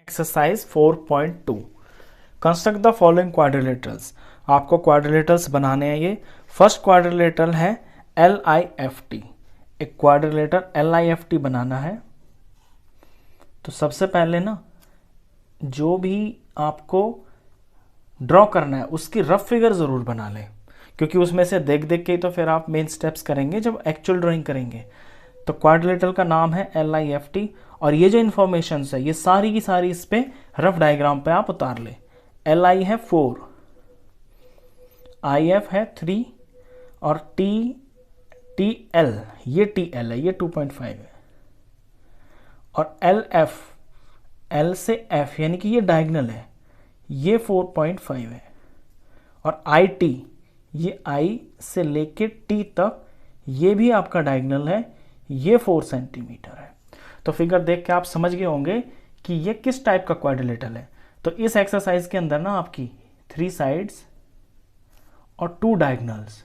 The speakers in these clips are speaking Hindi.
Exercise 4.2 construct the following quadrilaterals. आपको क्वाड्रिलेटरल्स बनाने हैं। ये फर्स्ट क्वाड्रिलेटरल है LIFT। एक क्वाड्रिलेटर LIFT बनाना है। तो सबसे पहले ना जो भी आपको ड्रॉ करना है उसकी रफ फिगर ज़रूर बना लें, क्योंकि उसमें से देख देख के तो फिर आप मेन स्टेप्स करेंगे जब एक्चुअल ड्राइंग करेंगे। तो क्वाड्रिलेटरल का नाम है LIFT और ये जो इन्फॉर्मेशन है ये सारी की सारी इस पे रफ डायग्राम पे आप उतार ले। LI है 4, IF है 3 और TL ये TL है, ये 2.5 है। और LF L से F यानी कि ये डायगनल है, ये 4.5 है। और IT ये I से लेके T तक ये भी आपका डायगनल है, ये 4 सेंटीमीटर है। तो फिगर देख के आप समझ गए होंगे कि ये किस टाइप का क्वाड्रिलेटरल है। तो इस एक्सरसाइज के अंदर ना आपकी 3 साइड्स और 2 डायगनल्स,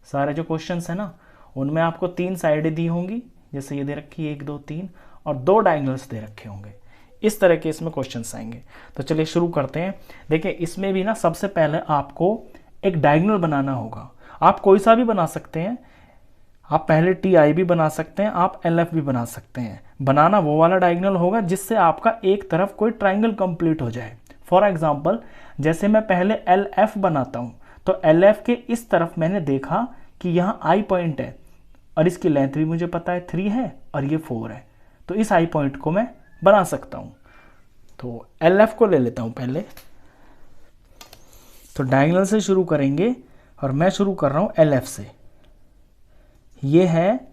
सारे जो क्वेश्चंस है ना उनमें आपको 3 साइडें दी होंगी, जैसे ये दे रखी है 1 2 3, और 2 डायगनल्स दे रखे होंगे। इस तरह के इसमें क्वेश्चंस आएंगे। तो चलिए शुरू करते हैं। देखिए इसमें भी ना सबसे पहले आपको एक डायगनल बनाना होगा। आप कोई सा भी बना सकते हैं, आप पहले TI भी बना सकते हैं, आप LF भी बना सकते हैं। बनाना वो वाला डायगनल होगा जिससे आपका एक तरफ कोई ट्राइंगल कंप्लीट हो जाए। फॉर एग्जांपल जैसे मैं पहले LF बनाता हूं, तो LF के इस तरफ मैंने देखा कि यहाँ I पॉइंट है और इसकी लेंथ भी मुझे पता है 3 है और ये 4 है, तो इस I पॉइंट को मैं बना सकता हूं। तो LF को ले लेता हूं पहले। तो डायगनल से शुरू करेंगे और मैं शुरू कर रहा हूं LF से। ये है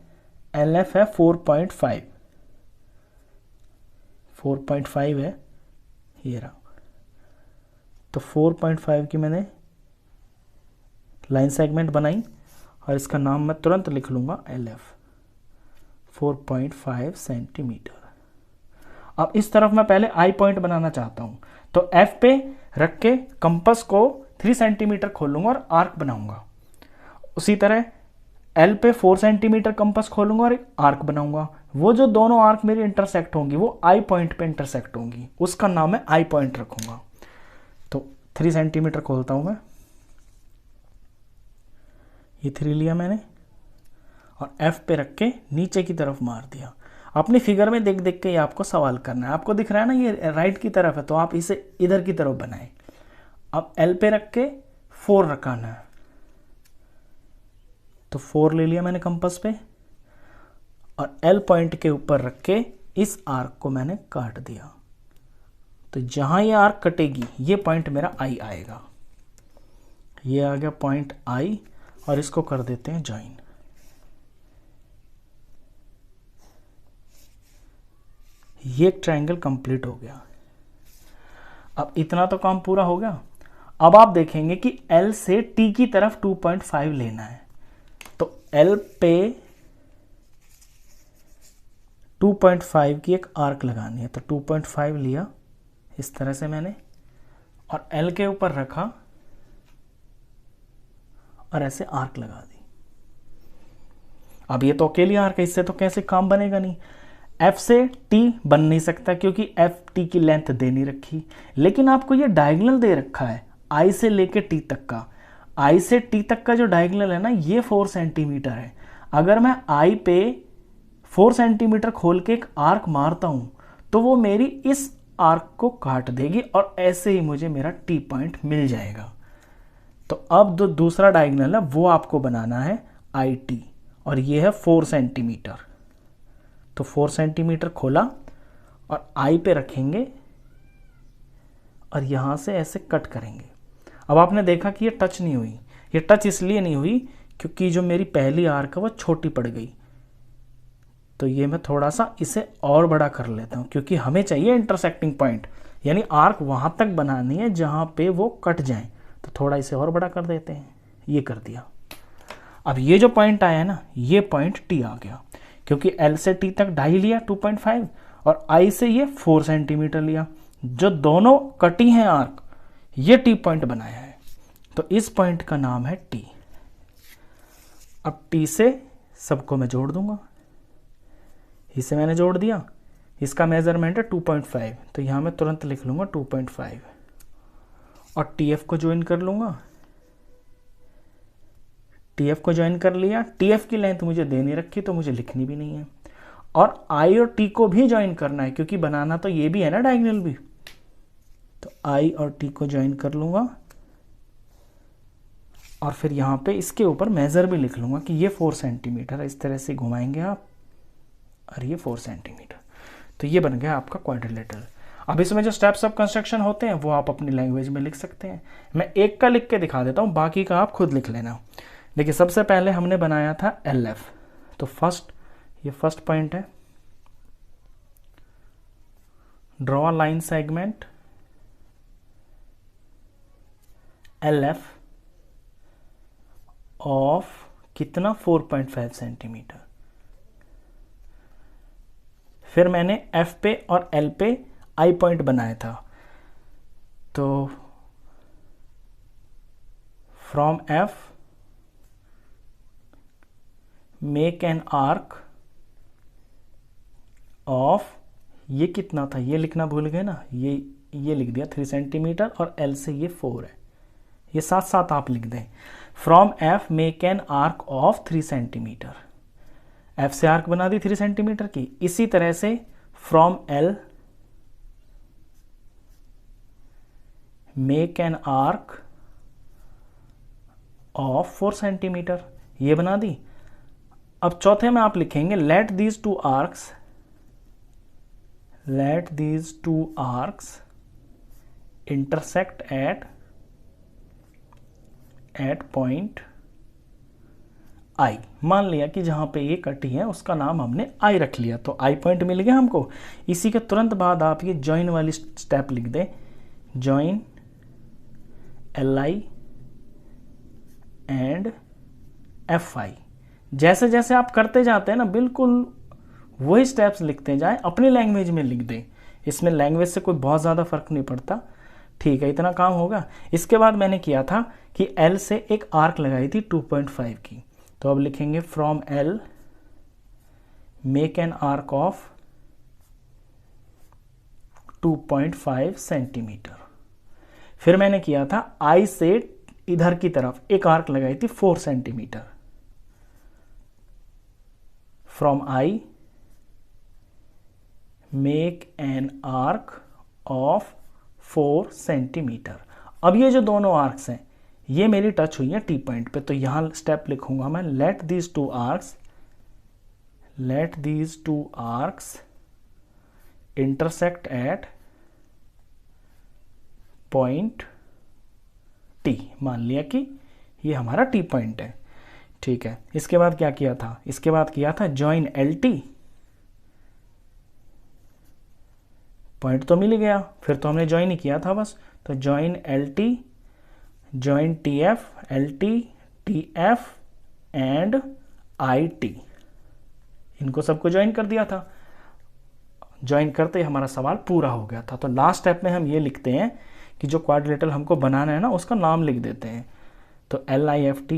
LF है 4.5 है, ये रहा। तो 4.5 की मैंने लाइन सेगमेंट बनाई और इसका नाम मैं तुरंत लिख लूंगा LF 4.5 सेंटीमीटर। अब इस तरफ मैं पहले I पॉइंट बनाना चाहता हूं, तो F पे रख के कंपास को 3 सेंटीमीटर खोलूंगा और आर्क बनाऊंगा। उसी तरह L पे 4 सेंटीमीटर कंपास खोलूंगा और एक आर्क बनाऊंगा। वो जो दोनों आर्क मेरी इंटरसेक्ट होंगी वो I पॉइंट पे इंटरसेक्ट होंगी, उसका नाम मैं I पॉइंट रखूंगा। तो 3 सेंटीमीटर खोलता हूं मैं, ये 3 लिया मैंने और F पे रख के नीचे की तरफ मार दिया। अपनी फिगर में देख देख के ये आपको सवाल करना है। आपको दिख रहा है ना ये राइट की तरफ है, तो आप इसे इधर की तरफ बनाएं। अब L पे रख के 4 रखाना है, तो 4 ले लिया मैंने कंपास पे और L पॉइंट के ऊपर रख के इस आर्क को मैंने काट दिया। तो जहां ये आर्क कटेगी ये पॉइंट मेरा I आएगा। ये आ गया पॉइंट I और इसको कर देते हैं ज्वाइन। ये ट्रायंगल कंप्लीट हो गया। अब इतना तो काम पूरा हो गया। अब आप देखेंगे कि L से T की तरफ 2.5 लेना है। तो L पे 2.5 की एक आर्क लगानी है, तो 2.5 लिया इस तरह से मैंने और L के ऊपर रखा और ऐसे आर्क लगा दी। अब ये तो अकेली आर्क है, इससे तो कैसे काम बनेगा नहीं। F से T बन नहीं सकता क्योंकि F T की लेंथ दे नहीं रखी, लेकिन आपको ये डायगोनल दे रखा है I से लेके T तक का। I से T तक का जो डायगोनल है ना ये 4 सेंटीमीटर है। अगर मैं I पे 4 सेंटीमीटर खोल के एक आर्क मारता हूं तो वो मेरी इस आर्क को काट देगी और ऐसे ही मुझे मेरा T पॉइंट मिल जाएगा। तो अब जो दूसरा डायगोनल है वो आपको बनाना है IT और ये है 4 सेंटीमीटर। तो 4 सेंटीमीटर खोला और I पे रखेंगे और यहां से ऐसे कट करेंगे। अब आपने देखा कि ये टच नहीं हुई। ये टच इसलिए नहीं हुई क्योंकि जो मेरी पहली आर्क है वो छोटी पड़ गई। तो ये मैं थोड़ा सा इसे और बड़ा कर लेता हूं क्योंकि हमें चाहिए इंटरसेक्टिंग पॉइंट, यानी आर्क वहां तक बनानी है जहां पे वो कट जाए। तो थोड़ा इसे और बड़ा कर देते हैं, ये कर दिया। अब ये जो पॉइंट आया है ना ये पॉइंट T आ गया, क्योंकि L से T तक डाई लिया 2.5 और I से ये 4 सेंटीमीटर लिया। जो दोनों कटी हैं आर्क ये T पॉइंट बनाया है, तो इस पॉइंट का नाम है T। अब T से सबको मैं जोड़ दूंगा, इसे मैंने जोड़ दिया, इसका मेजरमेंट है 2.5, तो यहाँ मैं तुरंत लिख लूँगा 2.5 और TF को ज्वाइन कर लूँगा। TF को ज्वाइन कर लिया। TF की लेंथ मुझे दे नहीं रखी तो मुझे लिखनी भी नहीं है, और I और T को भी ज्वाइन करना है क्योंकि बनाना तो ये भी है ना डायगोनल भी, तो I और T को ज्वाइन कर लूँगा और फिर यहाँ पे इसके ऊपर मेज़र भी लिख लूँगा कि ये 4 सेंटीमीटर है। इस तरह से घुमाएंगे आप और ये 4 सेंटीमीटर, तो ये बन गया आपका क्वाड्रिलेटरल। अब इसमें जो स्टेप्स ऑफ कंस्ट्रक्शन होते हैं वो आप अपनी लैंग्वेज में लिख सकते हैं। मैं एक का लिख के दिखा देता हूँ, बाकी का आप खुद लिख लेना। देखिए सबसे पहले हमने बनाया था LF, तो ये फर्स्ट पॉइंट है, draw line segment LF of कितना 4.5 सेंटीमीटर। फिर मैंने F पे और L पे आई पॉइंट बनाया था, तो from F make an arc of, ये कितना था ये लिखना भूल गए ना, ये लिख दिया 3 सेंटीमीटर और L से ये 4 है, ये साथ साथ आप लिख दें। From F make an arc of 3 centimetre, F से आर्क बना दी 3 सेंटीमीटर की। इसी तरह से from L make an arc of 4 centimetre, ये बना दी। अब चौथे में आप लिखेंगे let these two arcs intersect at point I। मान लिया कि जहां पे ये कटी है उसका नाम हमने I रख लिया, तो I पॉइंट मिल गया हमको। इसी के तुरंत बाद आप ये जॉइन वाली स्टेप लिख दें, जॉइन LI एंड FI। जैसे जैसे आप करते जाते हैं ना, बिल्कुल वही स्टेप्स लिखते जाएं, अपनी लैंग्वेज में लिख दें। इसमें लैंग्वेज से कोई बहुत ज़्यादा फर्क नहीं पड़ता, ठीक है, इतना काम होगा। इसके बाद मैंने किया था कि L से एक आर्क लगाई थी 2.5 की, तो अब लिखेंगे from L make an arc of 2.5 centimetre. फिर मैंने किया था I से इधर की तरफ एक आर्क लगाई थी 4 centimetre, from I make an arc of 4 centimetre. अब ये जो दोनों आर्क्स हैं ये मेरी टच हुई है T पॉइंट पे, तो यहां स्टेप लिखूंगा मैं let these two arcs intersect at point T। मान लिया कि ये हमारा T पॉइंट है, ठीक है। इसके बाद क्या किया था, इसके बाद किया था जॉइन LT, पॉइंट तो मिल गया, फिर तो हमने ज्वाइन ही किया था बस, तो join LT join TF LT TF and IT, इनको सबको ज्वाइन कर दिया था। ज्वाइन करते ही हमारा सवाल पूरा हो गया था। तो लास्ट स्टेप में हम ये लिखते हैं कि जो क्वाड्रिलेटरल हमको बनाना है ना उसका नाम लिख देते हैं, तो LIFT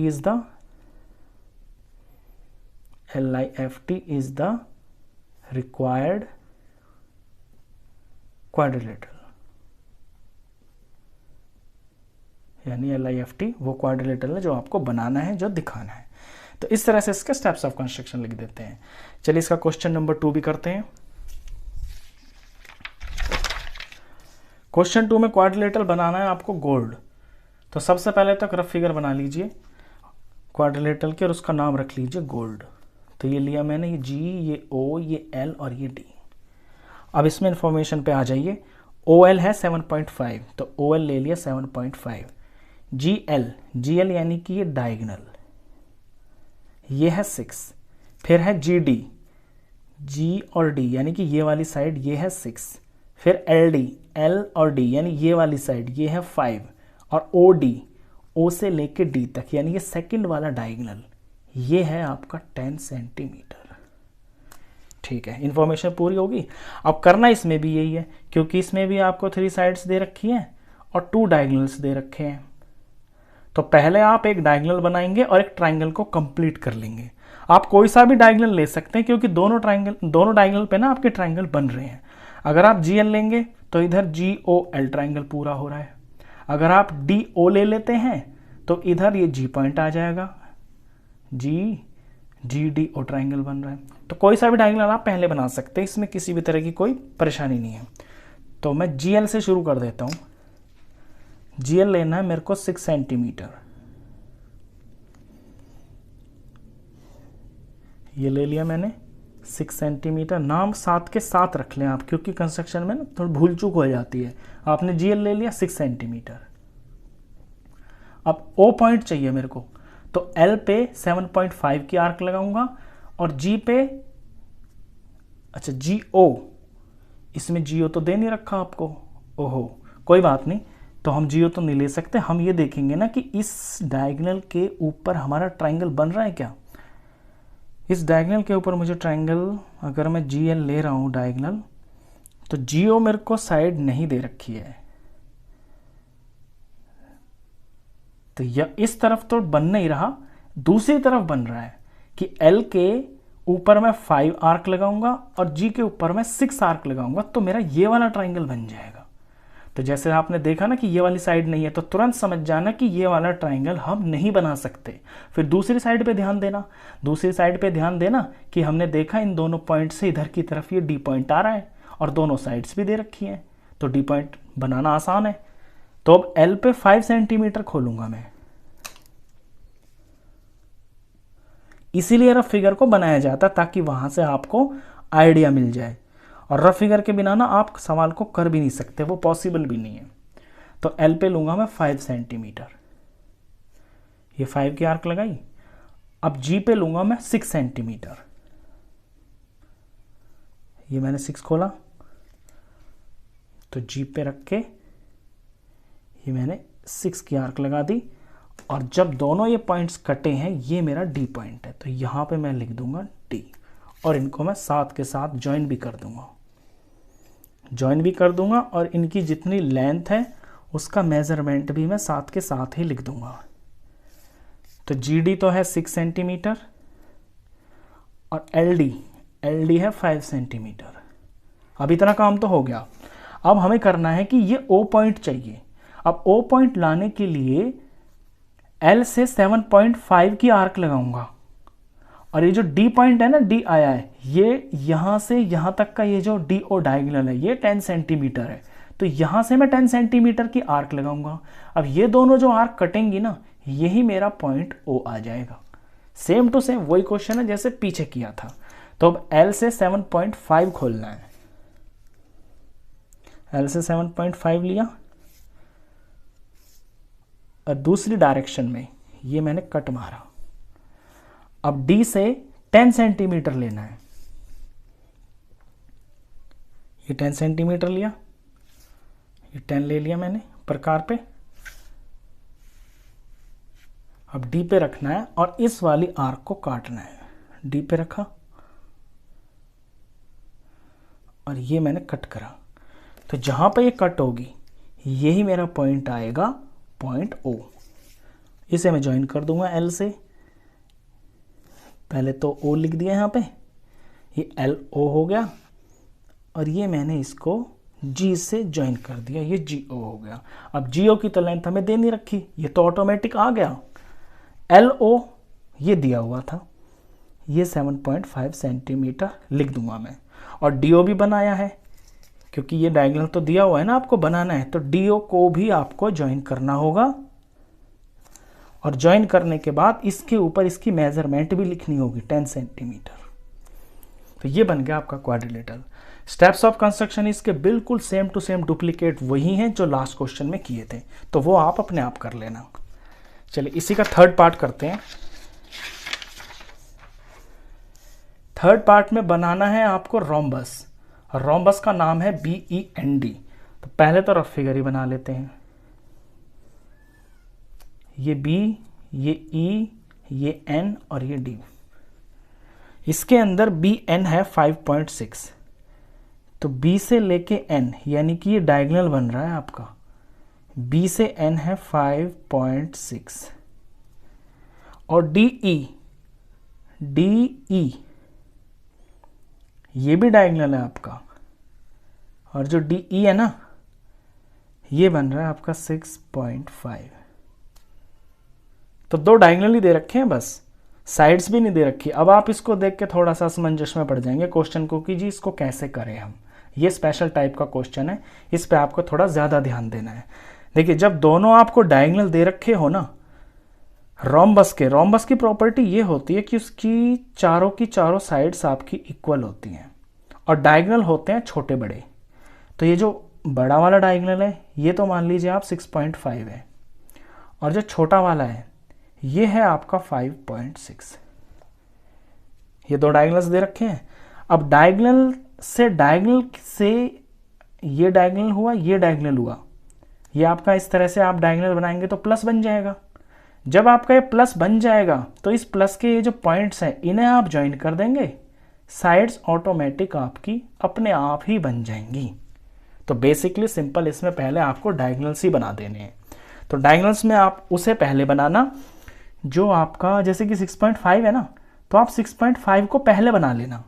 is the required quadrilateral, यानी LIFT वो क्वाड्रिलेटरल है जो आपको बनाना है, जो दिखाना है। तो इस तरह से इसके स्टेप्स ऑफ कंस्ट्रक्शन लिख देते हैं। चलिए इसका क्वेश्चन नंबर 2 भी करते हैं। क्वेश्चन 2 में क्वाड्रिलेटरल बनाना है आपको गोल्ड, तो सबसे पहले तो रफ फिगर बना लीजिए क्वाड्रिलेटरल के और उसका नाम रख लीजिए गोल्ड। तो ये लिया मैंने, ये G, ये O, ये L और ये D। अब इसमें इंफॉर्मेशन पे आ जाइए। OL है 7.5, तो OL ले लिया 7.5। GL यानी कि ये डायगोनल, ये है 6। फिर है GD, G और D यानी कि ये वाली साइड ये है 6। फिर LD, L और D यानी ये वाली साइड ये है 5। और OD, O से लेके D तक यानी ये सेकंड वाला डायगोनल ये है आपका 10 सेंटीमीटर। ठीक है, इंफॉर्मेशन पूरी होगी। अब करना इसमें भी यही है, क्योंकि इसमें भी आपको 3 साइड्स दे रखी हैं और 2 डायगोनल्स दे रखे हैं। तो पहले आप एक डायगोनल बनाएंगे और एक ट्रायंगल को कंप्लीट कर लेंगे। आप कोई सा भी डायगोनल ले सकते हैं क्योंकि दोनों डायगोनल पे ना आपके ट्रायंगल बन रहे हैं। अगर आप GL लेंगे तो इधर GOL ट्रायंगल पूरा हो रहा है। अगर आप DO ले लेते हैं तो इधर ये G पॉइंट आ जाएगा, GDO ट्रायंगल बन रहा है। तो कोई सा भी डायगोनल आप पहले बना सकते हैं, इसमें किसी भी तरह की कोई परेशानी नहीं है। तो मैं GL से शुरू कर देता हूँ। GL लेना है मेरे को 6 सेंटीमीटर, ये ले लिया मैंने 6 सेंटीमीटर। नाम साथ के साथ रख लें आप, क्योंकि कंस्ट्रक्शन में ना थोड़ी भूल चूक हो जाती है। आपने GL ले लिया 6 सेंटीमीटर। अब O पॉइंट चाहिए मेरे को, तो L पे 7.5 की आर्क लगाऊंगा और G पे, अच्छा GO, इसमें GO तो दे नहीं रखा आपको, ओहो कोई बात नहीं, तो हम GO तो नहीं ले सकते। हम ये देखेंगे ना कि इस डायगोनल के ऊपर हमारा ट्रायंगल बन रहा है क्या। इस डायगोनल के ऊपर मुझे ट्रायंगल, अगर मैं GL ले रहा हूँ डायगोनल, तो GO मेरे को साइड नहीं दे रखी है, तो यह इस तरफ तो बन नहीं रहा, दूसरी तरफ बन रहा है कि L के ऊपर मैं 5 आर्क लगाऊंगा और G के ऊपर मैं 6 आर्क लगाऊंगा, तो मेरा ये वाला ट्रायंगल बन जाएगा। तो जैसे आपने देखा ना कि ये वाली साइड नहीं है, तो तुरंत समझ जाना कि ये वाला ट्रायंगल हम नहीं बना सकते। फिर दूसरी साइड पे ध्यान देना, दूसरी साइड पे ध्यान देना कि हमने देखा इन दोनों पॉइंट से इधर की तरफ ये D पॉइंट आ रहा है और दोनों साइड्स भी दे रखी हैं, तो D पॉइंट बनाना आसान है। तो अब L पे 5 सेंटीमीटर खोलूंगा मैं, इसीलिए रफ फिगर को बनाया जाता ताकि वहां से आपको आइडिया मिल जाए। और रफ फिगर के बिना ना आप सवाल को कर भी नहीं सकते, वो पॉसिबल भी नहीं है। तो L पे लूंगा मैं 5 सेंटीमीटर, ये 5 की आर्क लगाई। अब G पे लूंगा मैं 6 सेंटीमीटर, ये मैंने 6 खोला, तो G पे रख के ये मैंने 6 की आर्क लगा दी। और जब दोनों ये पॉइंट्स कटे हैं, ये मेरा D पॉइंट है, तो यहां पे मैं लिख दूंगा D, और इनको मैं साथ के साथ ज्वाइन भी कर दूंगा, और इनकी जितनी लेंथ है उसका मेजरमेंट भी मैं साथ के साथ ही लिख दूंगा। तो GD तो है 6 सेंटीमीटर और LD है 5 सेंटीमीटर। अब इतना काम तो हो गया। अब हमें करना है कि ये O पॉइंट चाहिए। अब O पॉइंट लाने के लिए L से 7.5 की आर्क लगाऊंगा, और ये जो D पॉइंट है ना, D आया है, ये यहां से यहां तक का ये जो DO डायगोनल है ये 10 सेंटीमीटर है, तो यहां से मैं 10 सेंटीमीटर की आर्क लगाऊंगा। अब ये दोनों जो आर्क कटेंगी ना, यही मेरा पॉइंट O आ जाएगा। सेम टू सेम वही क्वेश्चन है जैसे पीछे किया था। तो अब L से 7.5 खोलना है, L से 7.5 लिया और दूसरी डायरेक्शन में ये मैंने कट मारा। अब D से 10 सेंटीमीटर लेना है, ये 10 सेंटीमीटर लिया, ये 10 ले लिया मैंने प्रकार पे। अब D पे रखना है और इस वाली आर्क को काटना है। D पे रखा और ये मैंने कट करा, तो जहां पे ये कट होगी यही मेरा पॉइंट आएगा, पॉइंट O। इसे मैं ज्वाइन कर दूंगा L से, पहले तो O लिख दिया यहाँ पे, ये LO हो गया, और ये मैंने इसको G से ज्वाइन कर दिया, ये GO हो गया। अब GO की तो लेंथ हमें दे नहीं रखी, ये तो ऑटोमेटिक आ गया। LO ये दिया हुआ था, ये 7.5 सेंटीमीटर लिख दूंगा मैं। और DO भी बनाया है, क्योंकि ये डायगोनल तो दिया हुआ है ना, आपको बनाना है, तो DO को भी आपको ज्वाइन करना होगा। और ज्वाइन करने के बाद इसके ऊपर इसकी मेजरमेंट भी लिखनी होगी, 10 सेंटीमीटर। तो ये बन गया आपका क्वाड्रिलेटरल। स्टेप्स ऑफ कंस्ट्रक्शन इसके बिल्कुल सेम टू सेम डुप्लीकेट वही हैं जो लास्ट क्वेश्चन में किए थे, तो वो आप अपने आप कर लेना। चलिए इसी का थर्ड पार्ट करते हैं। थर्ड पार्ट में बनाना है आपको रोम्बस, और रोम्बस का नाम है BEND। तो पहले तो रफ फिगर ही बना लेते हैं। ये B, ये E, ये N और ये D। इसके अंदर BN है 5.6, तो B से लेके N, यानी कि ये डायगोनल बन रहा है आपका। B से N है 5.6 और DE, डी ई, ये भी डायगोनल है आपका, और जो डी ई है ना, ये बन रहा है आपका 6.5। तो दो डायगोनल ही दे रखे हैं बस, साइड्स भी नहीं दे रखी। अब आप इसको देख के थोड़ा सा असमंजस में पड़ जाएंगे क्वेश्चन को कि जी इसको कैसे करें हम। ये स्पेशल टाइप का क्वेश्चन है, इस पे आपको थोड़ा ज़्यादा ध्यान देना है। देखिए, जब दोनों आपको डायगोनल दे रखे हो ना, रोम्बस की प्रॉपर्टी ये होती है कि उसकी चारों की चारों साइड्स आपकी इक्वल होती हैं, और डायगोनल होते हैं छोटे बड़े। तो ये जो बड़ा वाला डायगोनल है, ये तो मान लीजिए आप 6.5 है, और जो छोटा वाला है ये है आपका 5.6। ये दो डायगोनल्स दे रखे हैं। अब डायगोनल से ये डायगोनल हुआ, ये डायगोनल हुआ, ये आपका इस तरह से आप डायगोनल बनाएंगे तो प्लस बन जाएगा। जब आपका ये प्लस बन जाएगा तो इस प्लस के ये जो पॉइंट्स हैं इन्हें आप ज्वाइन कर देंगे, साइड्स ऑटोमेटिक आपकी अपने आप ही बन जाएंगी। तो बेसिकली सिंपल, इसमें पहले आपको डायगोनल्स ही बना देने हैं। तो डायगोनल्स में आप उसे पहले बनाना जो आपका, जैसे कि 6.5 है ना, तो आप 6.5 को पहले बना लेना।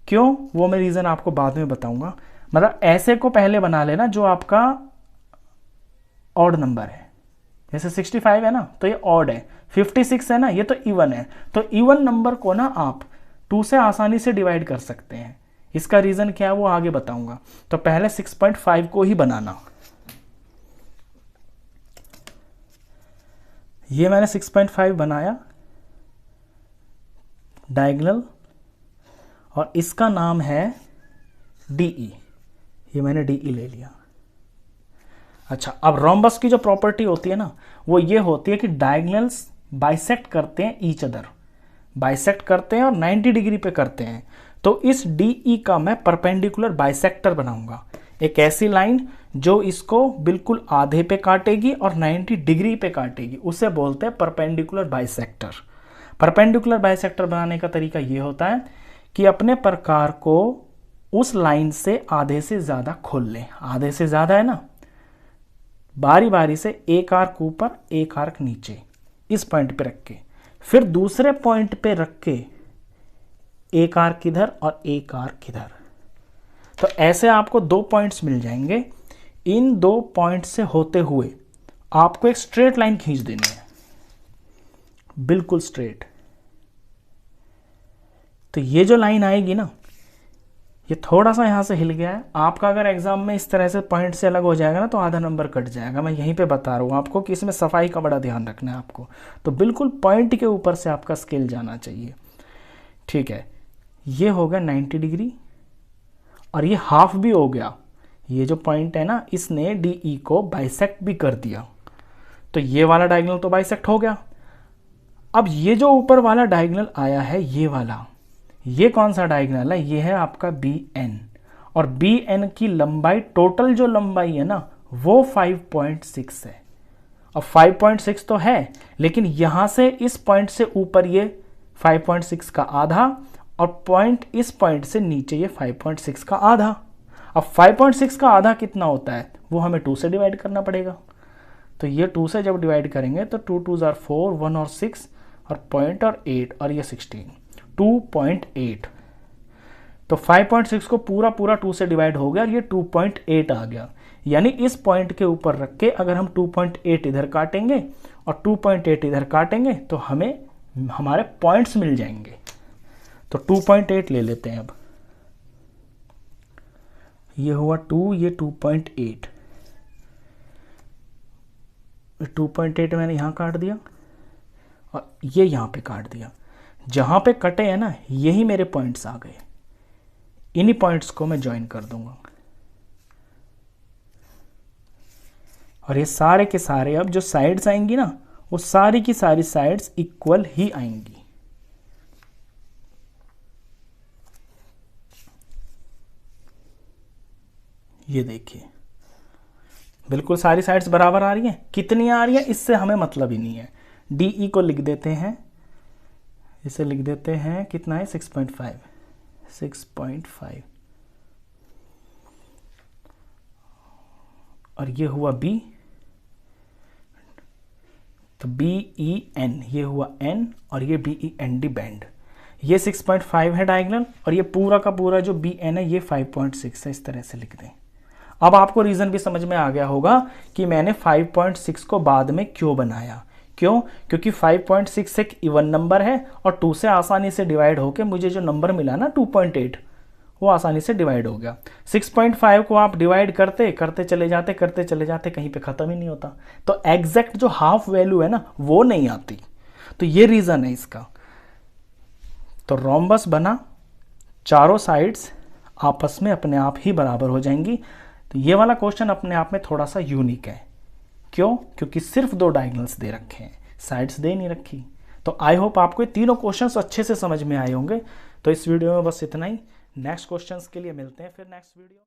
क्यों, वो मैं रीज़न आपको बाद में बताऊंगा। मतलब ऐसे को पहले बना लेना जो आपका ऑड नंबर है। जैसे 65 है ना, तो ये ऑड है, 56 है ना, ये तो इवन है। तो इवन नंबर को ना आप 2 से आसानी से डिवाइड कर सकते हैं। इसका रीज़न क्या है वो आगे बताऊंगा। तो पहले 6.5 को ही बनाना। ये मैंने 6.5 बनाया डायगोनल, और इसका नाम है डीई। ये मैंने डीई ले लिया। अच्छा, अब रोम्बस की जो प्रॉपर्टी होती है ना, वो ये होती है कि डायगोनल्स बाइसेक्ट करते हैं ईच अदर, बाइसेक्ट करते हैं और 90 डिग्री पे करते हैं। तो इस डीई का मैं परपेंडिकुलर बाइसेक्टर बनाऊंगा, एक ऐसी लाइन जो इसको बिल्कुल आधे पे काटेगी और 90 डिग्री पे काटेगी, उसे बोलते हैं परपेंडिकुलर बाइसेक्टर। परपेंडिकुलर बाइसेक्टर बनाने का तरीका ये होता है कि अपने प्रकार को उस लाइन से आधे से ज़्यादा खोल लें। आधे से ज़्यादा है ना, बारी बारी से एक आर्क ऊपर एक आर्क नीचे इस पॉइंट पे रख के, फिर दूसरे पॉइंट पे रख के एक आर्क इधर और एक आर्क इधर। तो ऐसे आपको 2 पॉइंट्स मिल जाएंगे। इन 2 पॉइंट से होते हुए आपको एक स्ट्रेट लाइन खींच देनी है, बिल्कुल स्ट्रेट। तो ये जो लाइन आएगी ना, ये थोड़ा सा यहां से हिल गया है। आपका अगर एग्जाम में इस तरह से पॉइंट से अलग हो जाएगा ना, तो आधा नंबर कट जाएगा। मैं यहीं पे बता रहा हूं आपको कि इसमें सफाई का बड़ा ध्यान रखना है आपको। तो बिल्कुल पॉइंट के ऊपर से आपका स्केल जाना चाहिए। ठीक है, ये हो गया 90 डिग्री, और ये हाफ भी हो गया। ये जो पॉइंट है ना, इसने डीई को बाइसेक्ट भी कर दिया। तो ये वाला डायगोनल तो बाइसेक्ट हो गया। अब ये जो ऊपर वाला डायगोनल आया है, ये वाला, ये कौन सा डायगोनल है? ये है आपका बी एन, और बी एन की लंबाई, टोटल जो लंबाई है ना, वो 5.6 है। अब 5.6 तो है, लेकिन यहां से इस पॉइंट से ऊपर ये 5.6 का आधा, और पॉइंट इस पॉइंट से नीचे ये 5.6 का आधा। अब 5.6 का आधा कितना होता है, वो हमें 2 से डिवाइड करना पड़ेगा। तो ये 2 से जब डिवाइड करेंगे तो 2 2 जार 4, 1 और 6, और पॉइंट और 8, और ये 16, 2.8। तो 5.6 को पूरा 2 से डिवाइड हो गया, और ये 2.8 आ गया। यानी इस पॉइंट के ऊपर रख के अगर हम 2.8 इधर काटेंगे और 2.8 इधर काटेंगे तो हमें हमारे पॉइंट्स मिल जाएंगे। तो 2.8 ले लेते हैं। अब ये हुआ 2, ये 2.8, 2.8 मैंने यहां काट दिया और ये यहां पे काट दिया। जहां पे कटे हैं ना, यही मेरे पॉइंट्स आ गए। इन्हीं पॉइंट्स को मैं ज्वाइन कर दूंगा, और ये सारे के सारे अब जो साइड्स आएंगी ना, वो सारी की सारी साइड्स इक्वल ही आएंगी। ये देखिए, बिल्कुल सारी साइड्स बराबर आ रही हैं। कितनी आ रही है इससे हमें मतलब ही नहीं है। डीई को लिख देते हैं, इसे लिख देते हैं, कितना है 6.5, और ये हुआ बी, तो बी ई एन, ये हुआ एन, और ये B E N D band. ये 6.5 है डायगोनल, और ये पूरा का पूरा जो बी एन है ये 5.6 है। इस तरह से लिख दें। अब आपको रीज़न भी समझ में आ गया होगा कि मैंने 5.6 को बाद में क्यों बनाया। क्यों? क्योंकि 5.6 एक इवन नंबर है और 2 से आसानी से डिवाइड होकर मुझे जो नंबर मिला ना 2.8, वो आसानी से डिवाइड हो गया। 6.5 को आप डिवाइड करते करते चले जाते कहीं पे ख़त्म ही नहीं होता, तो एग्जैक्ट जो हाफ वैल्यू है ना वो नहीं आती। तो ये रीज़न है इसका। तो रोम्बस बना, चारों साइड्स आपस में अपने आप ही बराबर हो जाएंगी। तो ये वाला क्वेश्चन अपने आप में थोड़ा सा यूनिक है। क्यों? क्योंकि सिर्फ 2 डायगोनल्स दे रखे हैं, साइड्स दे नहीं रखी। तो आई होप आपको ये तीनों क्वेश्चंस अच्छे से समझ में आए होंगे। तो इस वीडियो में बस इतना ही। नेक्स्ट क्वेश्चंस के लिए मिलते हैं फिर नेक्स्ट वीडियो।